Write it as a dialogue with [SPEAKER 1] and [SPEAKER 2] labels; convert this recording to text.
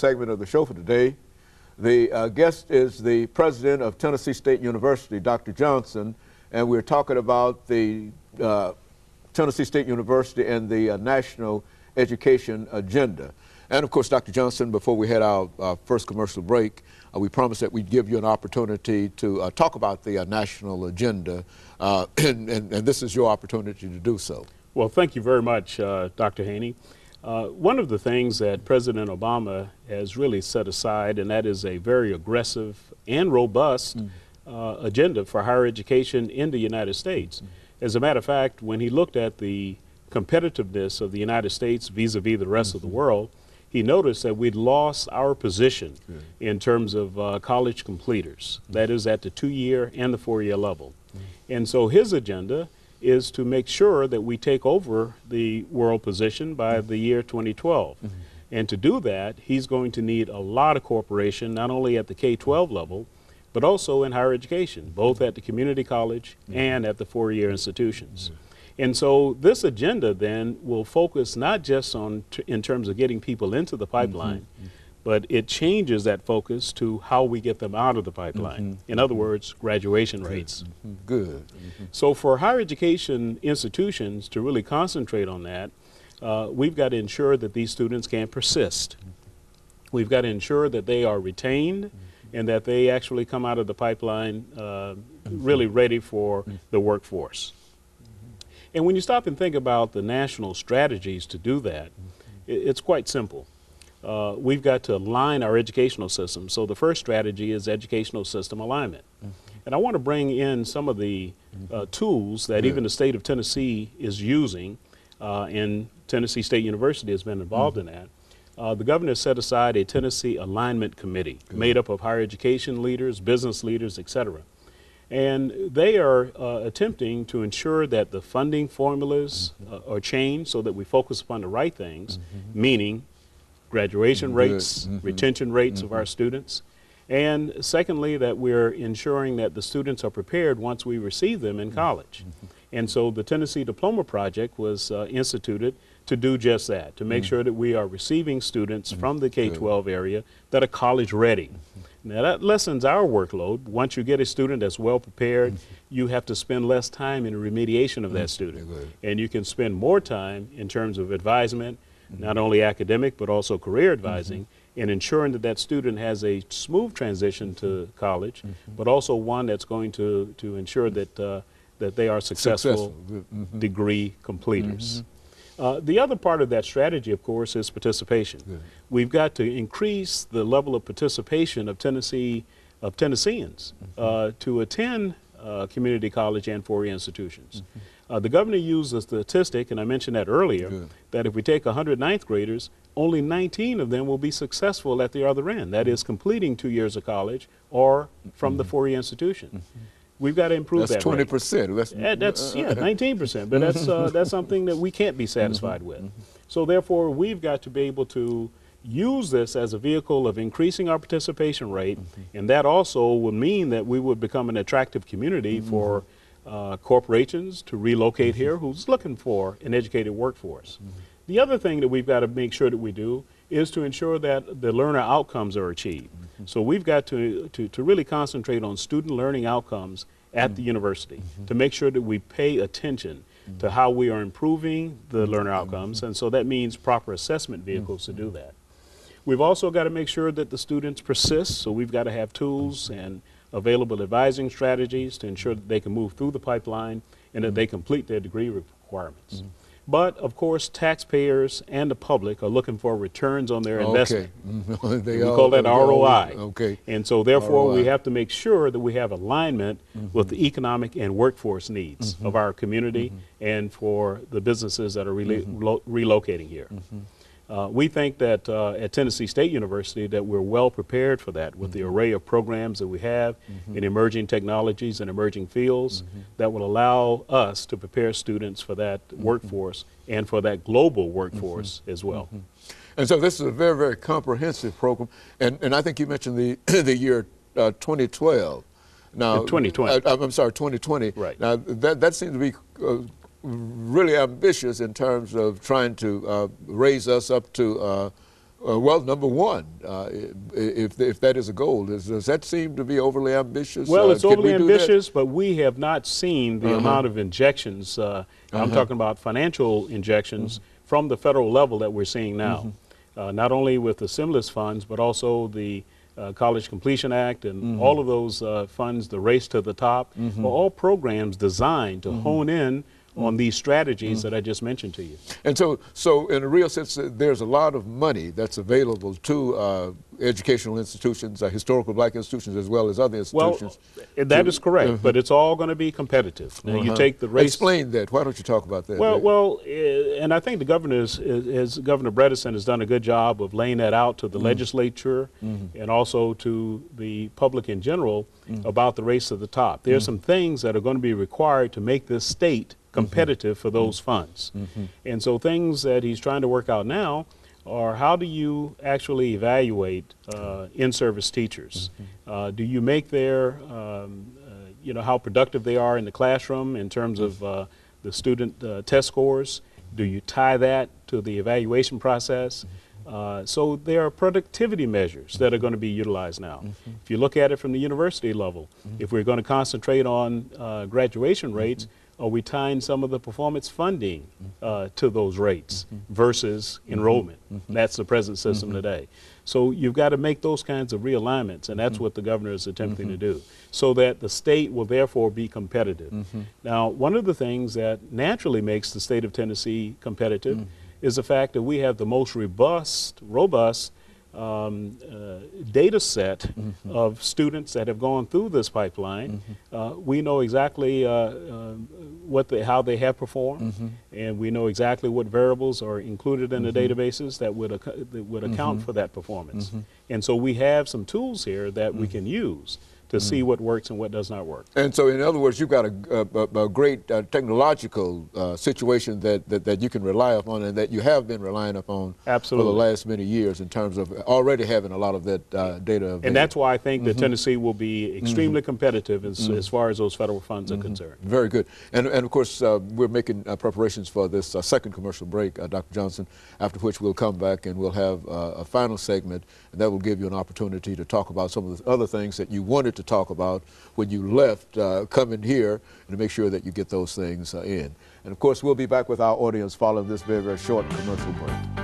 [SPEAKER 1] segment of the show for today. The guest is the president of Tennessee State University, Dr. Johnson, and we're talking about the Tennessee State University and the national education agenda. And of course, Dr. Johnson, before we had our first commercial break, we promised that we'd give you an opportunity to talk about the national agenda, and this is your opportunity to do so.
[SPEAKER 2] Well, thank you very much, Dr. Haney. One of the things that President Obama has really set aside, and that is a very aggressive and robust agenda for higher education in the United States. As a matter of fact, when he looked at the competitiveness of the United States vis-a-vis the rest of the world, he noticed that we'd lost our position in terms of college completers, that is at the 2-year and the 4-year level. And so his agenda is to make sure that we take over the world position by the year 2012. And to do that, he's going to need a lot of cooperation, not only at the K-12 level, but also in higher education, both at the community college and at the 4-year institutions. And so this agenda then will focus not just on in terms of getting people into the pipeline, but it changes that focus to how we get them out of the pipeline. In other words, graduation rates.
[SPEAKER 1] Good.
[SPEAKER 2] So for higher education institutions to really concentrate on that, we've got to ensure that these students can persist. We've got to ensure that they are retained and that they actually come out of the pipeline really ready for the workforce. And when you stop and think about the national strategies to do that, it's quite simple. We've got to align our educational system. So the first strategy is educational system alignment. And I want to bring in some of the tools that even the state of Tennessee is using, and Tennessee State University has been involved in that. The governor set aside a Tennessee Alignment Committee made up of higher education leaders, business leaders, etc. And they are attempting to ensure that the funding formulas are changed so that we focus upon the right things, meaning graduation rates, retention rates of our students, and secondly, that we're ensuring that the students are prepared once we receive them in college. And so the Tennessee Diploma Project was instituted to do just that, to make sure that we are receiving students from the K-12 area that are college ready. Now that lessens our workload. Once you get a student that's well prepared, you have to spend less time in the remediation of that student. And you can spend more time in terms of advisement, not only academic but also career advising, and ensuring that that student has a smooth transition to college, but also one that's going to ensure that, that they are successful degree completers. The other part of that strategy, of course, is participation. We've got to increase the level of participation of Tennesseans to attend community college and 4-year institutions. The governor used a statistic, and I mentioned that earlier, that if we take 100 ninth graders, only 19 of them will be successful at the other end. That is completing 2 years of college or from the 4-year institution. We've got to improve that.
[SPEAKER 1] That's 20%.
[SPEAKER 2] That's 19%, but that's something that we can't be satisfied with. So therefore, we've got to be able to use this as a vehicle of increasing our participation rate, and that also would mean that we would become an attractive community for corporations to relocate here who's looking for an educated workforce. The other thing that we've got to make sure that we do is to ensure that the learner outcomes are achieved. So we've got to really concentrate on student learning outcomes at the university to make sure that we pay attention to how we are improving the learner outcomes, and so that means proper assessment vehicles to do that. We've also got to make sure that the students persist, so we've got to have tools and available advising strategies to ensure that they can move through the pipeline and that they complete their degree requirements. But of course, taxpayers and the public are looking for returns on their investment. We call that ROI. And so therefore, we have to make sure that we have alignment with the economic and workforce needs of our community and for the businesses that are relocating here. We think that at Tennessee State University that we're well prepared for that with the array of programs that we have in emerging technologies and emerging fields that will allow us to prepare students for that workforce and for that global workforce as well.
[SPEAKER 1] And so this is a very, very comprehensive program. And I think you mentioned the year 2012. Now,
[SPEAKER 2] 2020.
[SPEAKER 1] I'm sorry, 2020.
[SPEAKER 2] Right.
[SPEAKER 1] Now, that seems to be really ambitious in terms of trying to raise us up to Well, number one, if that is a goal, does that seem to be overly ambitious?
[SPEAKER 2] Well, it's overly ambitious, but we have not seen the amount of injections. I'm talking about financial injections from the federal level that we're seeing now, not only with the stimulus funds, but also the College Completion Act and all of those funds, the Race to the Top, are all programs designed to hone in on these strategies that I just mentioned to you.
[SPEAKER 1] And so in a real sense, there's a lot of money that's available to educational institutions, historical black institutions, as well as other institutions.
[SPEAKER 2] Well, that is correct, but it's all going to be competitive. Now, you take the race.
[SPEAKER 1] Explain that. Why don't you talk about that?
[SPEAKER 2] Well, and I think the governor, Governor Bredesen, has done a good job of laying that out to the legislature and also to the public in general about the race to the top. There are some things that are going to be required to make this state competitive for those funds. And so things that he's trying to work out now are, how do you actually evaluate in-service teachers? Do you make their, you know, how productive they are in the classroom in terms of the student test scores? Do you tie that to the evaluation process? So there are productivity measures that are going to be utilized now. If you look at it from the university level, if we're going to concentrate on graduation rates, are we tying some of the performance funding to those rates versus enrollment? That's the present system today. So you've got to make those kinds of realignments, and that's what the governor is attempting to do, so that the state will therefore be competitive. Now, one of the things that naturally makes the state of Tennessee competitive is the fact that we have the most robust data set of students that have gone through this pipeline. We know exactly how they have performed, and we know exactly what variables are included in the databases that would account for that performance. And so we have some tools here that we can use to see what works and what does not work.
[SPEAKER 1] And so, in other words, you've got a great technological situation that you can rely upon, and that you have been relying upon for the last many years in terms of already having a lot of that data available.
[SPEAKER 2] And that's why I think that Tennessee will be extremely competitive as far as those federal funds are concerned.
[SPEAKER 1] Very good. And of course, we're making preparations for this second commercial break, Dr. Johnson, after which we'll come back and we'll have a final segment, and that will give you an opportunity to talk about some of the other things that you wanted to talk about when you left coming here, and to make sure that you get those things in. And of course, we'll be back with our audience following this very, very short commercial break.